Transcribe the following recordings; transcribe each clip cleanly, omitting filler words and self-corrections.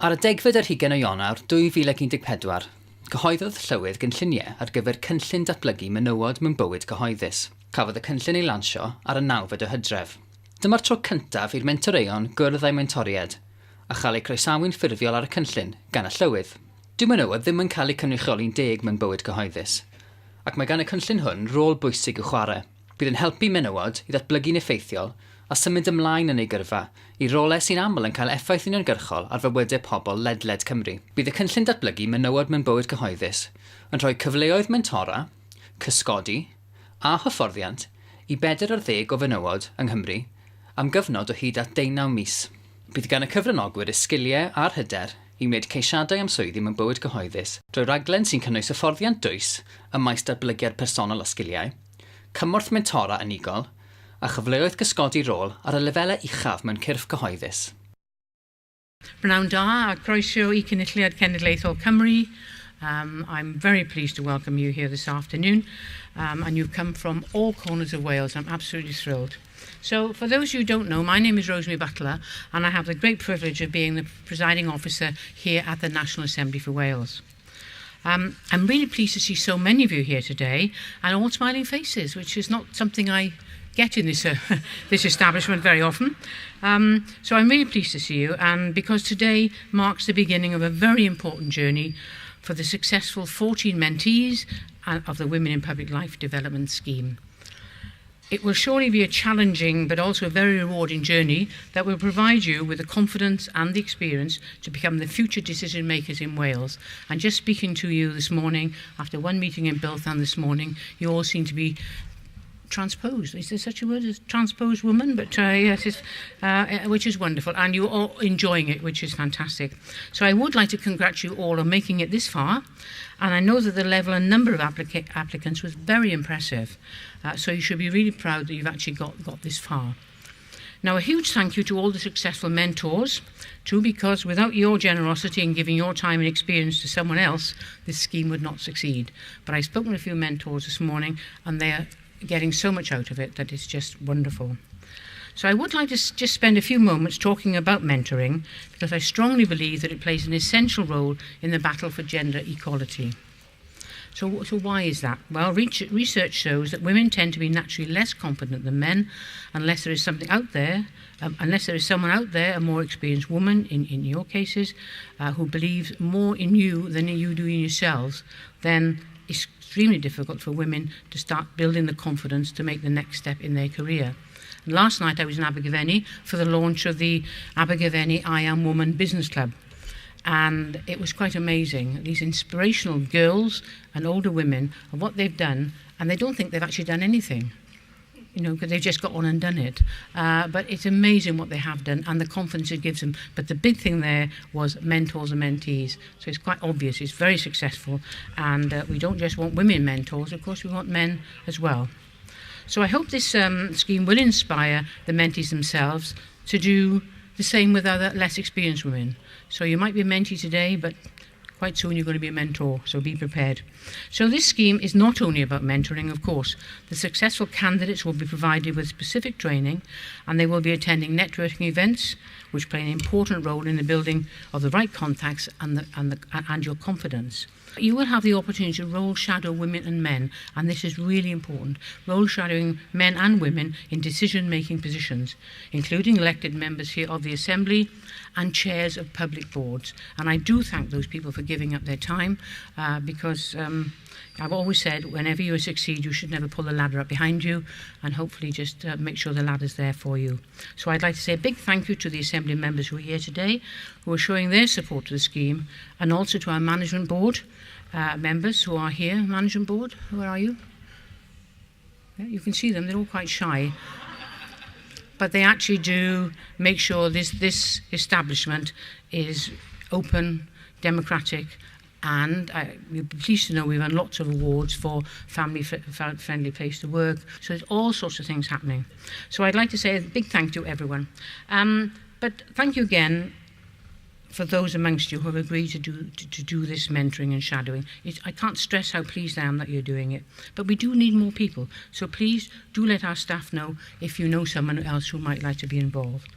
Ar y 10 ar 20 o Ionawr 2014, cyhoeddodd Llywydd gynlluniau ar gyfer cynllun datblygu menywod mewn bywyd cyhoeddus. Cafodd y cynllun ei lansio ar y 9 o Hydref. Dyma'r tro cyntaf i'r mentoreion gwrdd â'i mentoriad, a chael eu croesawu'n ffurfiol ar y cynllun gan y Llywydd. Dyw menywod ddim yn cael eu cynrychioli'n deg mewn bywyd cyhoeddus, ac mae gan y cynllun hwn rôl bwysig i'w chwarae. Bydd yn helpu menywod i ddatblygu'n effeithiol a symud ymlaen yn ei gyrfa i rolau sy'n aml yn cael effaith uniongyrchol ar fywydau pobl ledled Cymru. Bydd y cynllun datblygu menywod mewn bywyd cyhoeddus yn rhoi cyfleoedd mentora, cysgodi a hyfforddiant i 40 o fenywod yng Nghymru am gyfnod o hyd at 19 mis. Bydd gan y cyfranogwyr y sgiliau a'r hyder i wneud ceisiadau am swyddi mewn bywyd cyhoeddus, drwy raglen sy'n cynnwys hyfforddiant dwys ym maes datblygiad personol a sgiliau, cymorth mentora unigol, a chyfleoedd cysgodi rôl ar y lefelau uchaf mewn cyrff cyhoeddus. Prynawn da a croeso I Cynulliad Cenedlaethol Cymru. I'm very pleased to welcome you here this afternoon, and you've come from all corners of Wales. I'm absolutely thrilled. So, for those who don't know, my name is Rosemary Butler, and I have the great privilege of being the presiding officer here at the National Assembly for Wales. I'm really pleased to see so many of you here today, and all smiling faces, which is not something I get in this establishment very often. So I'm really pleased to see you, and because today marks the beginning of a very important journey for the successful 14 mentees of the Women in Public Life Development Scheme. It will surely be a challenging but also a very rewarding journey that will provide you with the confidence and the experience to become the future decision makers in Wales. And just speaking to you this morning, after one meeting in Bilthan this morning, you all seem to be transposed. Is there such a word as transposed woman? But yes, which is wonderful, and you're all enjoying it, which is fantastic. So I would like to congratulate you all on making it this far, and I know that the level and number of applicants was very impressive. So you should be really proud that you've actually got this far. Now, a huge thank you to all the successful mentors, too, because without your generosity in giving your time and experience to someone else, this scheme would not succeed. But I've spoken to a few mentors this morning, and they are getting so much out of it that it's just wonderful. So I would like to just spend a few moments talking about mentoring, because I strongly believe that it plays an essential role in the battle for gender equality. So why is that? Well, research shows that women tend to be naturally less confident than men unless there is something out there, unless there is someone out there, a more experienced woman, in your cases, who believes more in you than you do in yourselves, then it's extremely difficult for women to start building the confidence to make the next step in their career. And last night I was in Abergavenny for the launch of the Abergavenny I Am Woman Business Club. And it was quite amazing. These inspirational girls and older women of what they've done, and they don't think they've actually done anything, you know, because they've just got on and done it. But it's amazing what they have done and the confidence it gives them. But the big thing there was mentors and mentees. So it's quite obvious, it's very successful. And we don't just want women mentors, of course we want men as well. So I hope this scheme will inspire the mentees themselves to do the same with other less experienced women. So you might be a mentee today, but quite soon you're going to be a mentor, so be prepared. So this scheme is not only about mentoring, of course. The successful candidates will be provided with specific training, and they will be attending networking events, which play an important role in the building of the right contacts and your confidence. You will have the opportunity to role shadow women and men, and this is really important, role shadowing men and women in decision-making positions, including elected members here of the Assembly and chairs of public boards. And I do thank those people for giving up their time, because I've always said whenever you succeed, you should never pull the ladder up behind you, and hopefully just make sure the ladder's there for you. So I'd like to say a big thank you to the Assembly members who are here today, who are showing their support to the scheme, and also to our management board members who are here. Management board, where are you? Yeah, you can see them, they're all quite shy. But they actually do make sure this establishment is open, democratic, and you'll be pleased to know we've won lots of awards for family-friendly place to work. So there's all sorts of things happening. So I'd like to say a big thank you to everyone. But thank you again for those amongst you who have agreed to do this mentoring and shadowing. I can't stress how pleased I am that you're doing it. But we do need more people. So please do let our staff know if you know someone else who might like to be involved.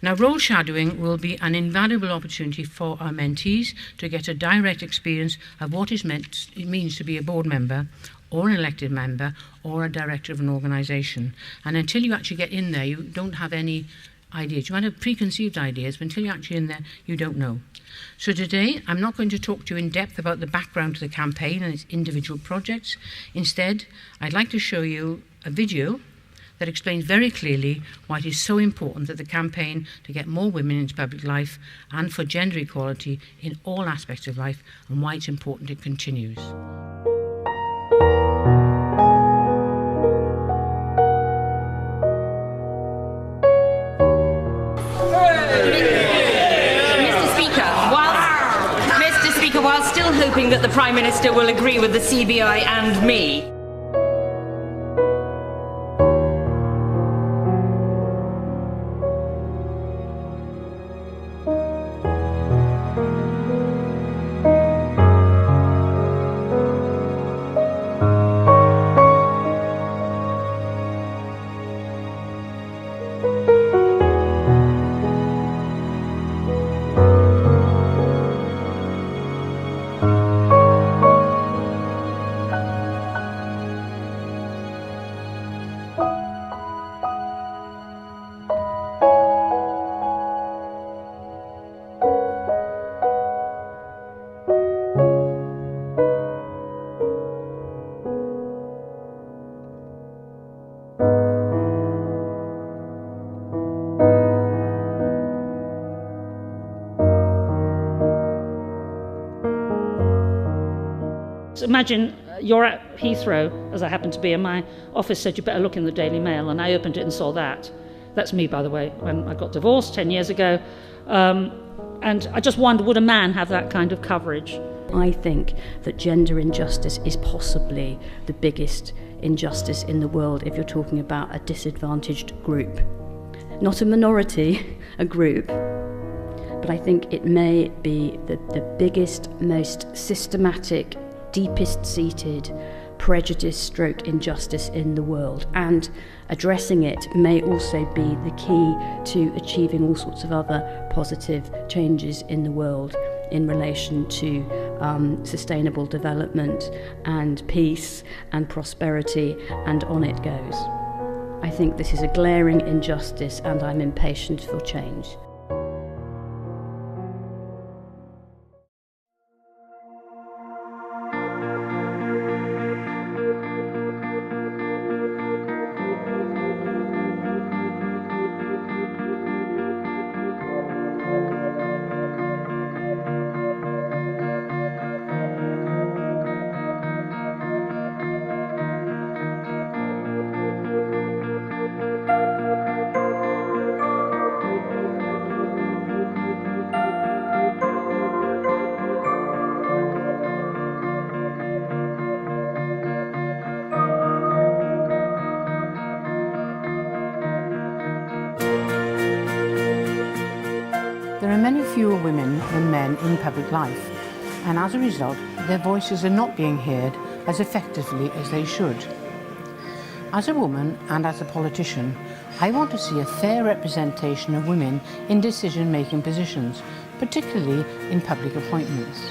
Now, role shadowing will be an invaluable opportunity for our mentees to get a direct experience of what it means to be a board member or an elected member or a director of an organisation. And until you actually get in there, you don't have any ideas. You might have preconceived ideas, but until you're actually in there, you don't know. So today, I'm not going to talk to you in depth about the background to the campaign and its individual projects. Instead, I'd like to show you a video that explains very clearly why it is so important that the campaign to get more women into public life and for gender equality in all aspects of life, and why it's important it continues. Mr. Speaker, while still hoping that the Prime Minister will agree with the CBI and me, Imagine you're at Heathrow, as I happen to be, and my office said you better look in the Daily Mail, and I opened it and saw that. That's me, by the way, when I got divorced 10 years ago. And I just wonder, would a man have that kind of coverage? I think that gender injustice is possibly the biggest injustice in the world if you're talking about a disadvantaged group. Not a minority, a group. But I think it may be the biggest, most systematic, deepest-seated prejudice/stroke injustice in the world, and addressing it may also be the key to achieving all sorts of other positive changes in the world in relation to sustainable development and peace and prosperity, and on it goes. I think this is a glaring injustice, and I'm impatient for change. There are many fewer women than men in public life, and as a result, their voices are not being heard as effectively as they should. As a woman and as a politician, I want to see a fair representation of women in decision-making positions, particularly in public appointments.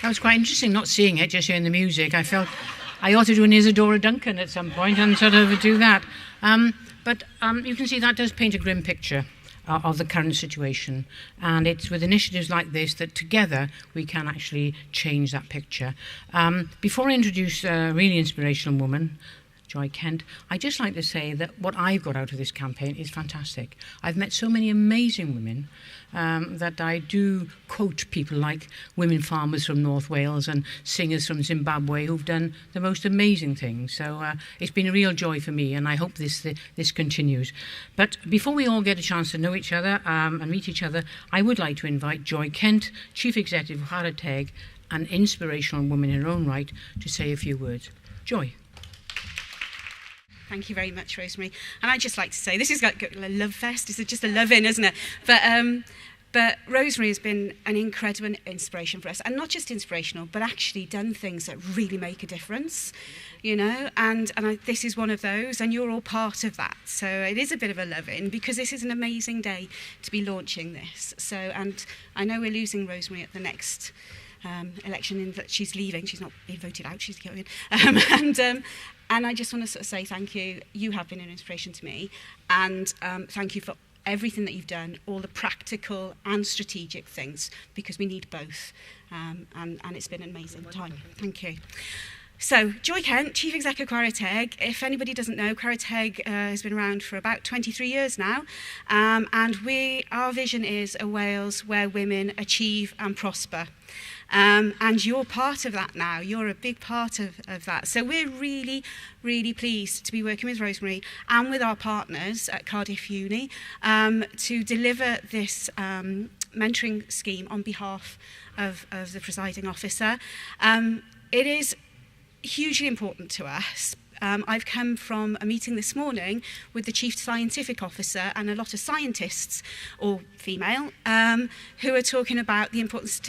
That was quite interesting, not seeing it, just hearing the music. I felt I ought to do an Isadora Duncan at some point and sort of do that. But you can see that does paint a grim picture of the current situation. And it's with initiatives like this that together we can actually change that picture. Before I introduce a really inspirational woman, Joy Kent, I'd just like to say that what I've got out of this campaign is fantastic. I've met so many amazing women that I do quote people like women farmers from North Wales and singers from Zimbabwe who've done the most amazing things. So it's been a real joy for me, and I hope this continues. But before we all get a chance to know each other and meet each other, I would like to invite Joy Kent, Chief Executive of Hydref, an inspirational woman in her own right, to say a few words. Joy. Thank you very much, Rosemary. And I'd just like to say, this is like a love fest. It's just a love-in, isn't it? But Rosemary has been an incredible inspiration for us. And not just inspirational, but actually done things that really make a difference, you know. And this is one of those, and you're all part of that. So it is a bit of a love-in, because this is an amazing day to be launching this. So, and I know we're losing Rosemary at the next election in that she's leaving. She's not being voted out, she's going in. And I just want to sort of say thank you. You have been an inspiration to me. And thank you for everything that you've done, all the practical and strategic things, because we need both. And it's been an amazing time. Thank you. So, Joy Kent, Chief Executive Cyhoeddus. If anybody doesn't know, Cyhoeddus has been around for about 23 years now. And our vision is a Wales where women achieve and prosper. And you're part of that now. You're a big part of that. So we're really, really pleased to be working with Rosemary and with our partners at Cardiff Uni to deliver this mentoring scheme on behalf of the presiding officer. It is hugely important to us. I've come from a meeting this morning with the Chief Scientific Officer and a lot of scientists, all female, who are talking about the importance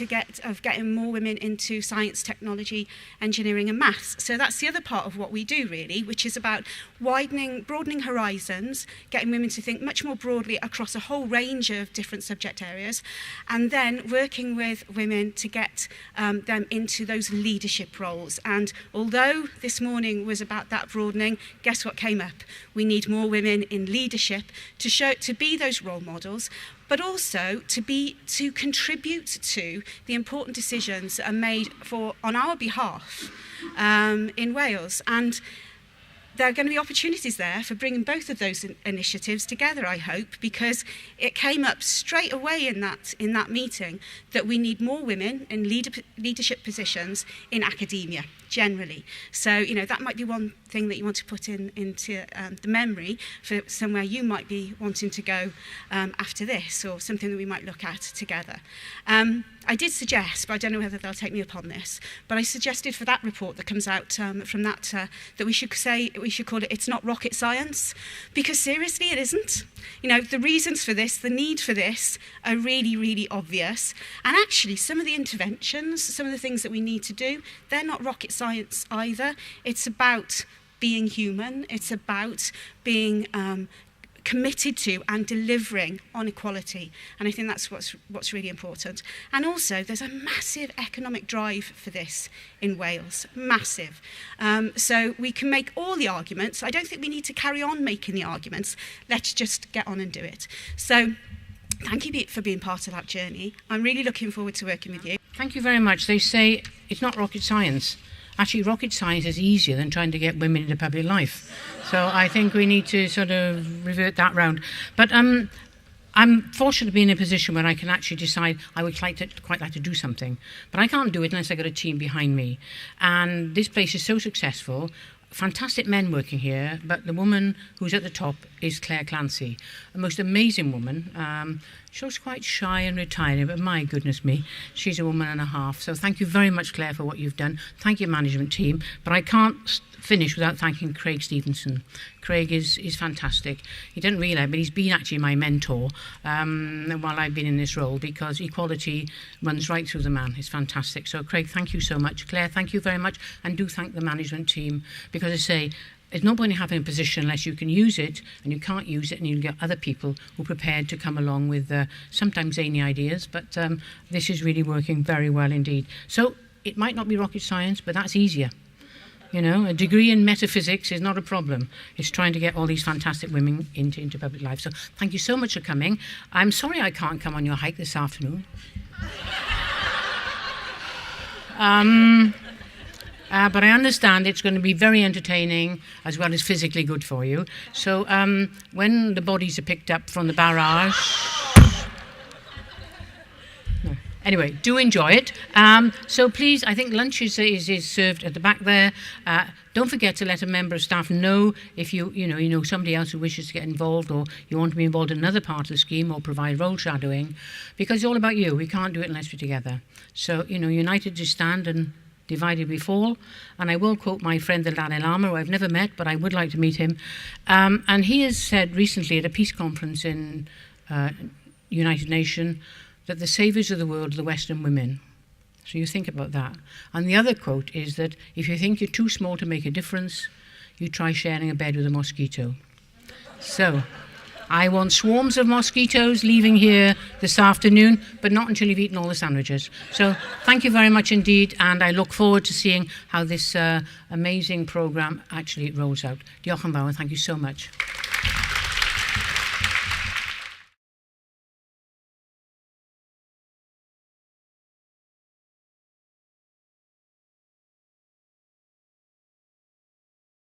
of getting more women into science, technology, engineering and maths. So that's the other part of what we do, really, which is about broadening horizons, getting women to think much more broadly across a whole range of different subject areas, and then working with women to get them into those leadership roles. And although this morning was about that broadening, guess what came up? We need more women in leadership to be those role models, but also to contribute to the important decisions that are made on our behalf in Wales. And there are going to be opportunities there for bringing both of those initiatives together, I hope, because it came up straight away in that meeting that we need more women in leadership positions in academia, generally. So, you know, that might be one thing that you want to put into the memory for somewhere you might be wanting to go after this, or something that we might look at together. I did suggest, but I don't know whether they'll take me up on this, but I suggested for that report that comes out from that, that we should call it "It's Not Rocket Science," because seriously, it isn't. You know, the reasons for this, the need for this, are really, really obvious. And actually, some of the interventions, some of the things that we need to do, they're not rocket science either. It's about being human. It's about being committed to and delivering on equality. And I think that's what's really important. And also, there's a massive economic drive for this in Wales, massive. So we can make all the arguments. I don't think we need to carry on making the arguments. Let's just get on and do it. So thank you for being part of that journey. I'm really looking forward to working with you. Thank you very much. They say it's not rocket science. Actually, rocket science is easier than trying to get women into public life. So I think we need to sort of revert that round. But I'm fortunate to be in a position where I can actually decide I would quite like to do something. But I can't do it unless I've got a team behind me. And this place is so successful. Fantastic men working here, but the woman who's at the top is Claire Clancy, a most amazing woman. She looks quite shy and retiring, but my goodness me, she's a woman and a half. So thank you very much, Claire, for what you've done. Thank you, management team. But I can't finish without thanking Craig Stevenson. Craig is fantastic. He didn't realise, but he's been actually my mentor while I've been in this role, because equality runs right through the man. It's fantastic. So Craig, thank you so much. Claire, thank you very much. And do thank the management team, because I say, there's no point in having a position unless you can use it, and you can't use it, and you'll get other people who are prepared to come along with sometimes zany ideas, but this is really working very well indeed. So it might not be rocket science, but that's easier. You know, a degree in metaphysics is not a problem. It's trying to get all these fantastic women into public life. So thank you so much for coming. I'm sorry I can't come on your hike this afternoon. But I understand it's going to be very entertaining as well as physically good for you. So when the bodies are picked up from the barrage... Anyway, do enjoy it. So please, I think lunch is served at the back there. Don't forget to let a member of staff know if you know somebody else who wishes to get involved, or you want to be involved in another part of the scheme or provide role shadowing, because it's all about you. We can't do it unless we're together. So, united to stand and divided we fall. And I will quote my friend the Dalai Lama, who I've never met, but I would like to meet him. And he has said recently at a peace conference in United Nations that the saviours of the world are the Western women. So you think about that. And the other quote is that if you think you're too small to make a difference, you try sharing a bed with a mosquito. So I want swarms of mosquitoes leaving here this afternoon, but not until you've eaten all the sandwiches. So thank you very much indeed, and I look forward to seeing how this amazing programme actually rolls out. Diolch yn fawr, and thank you so much.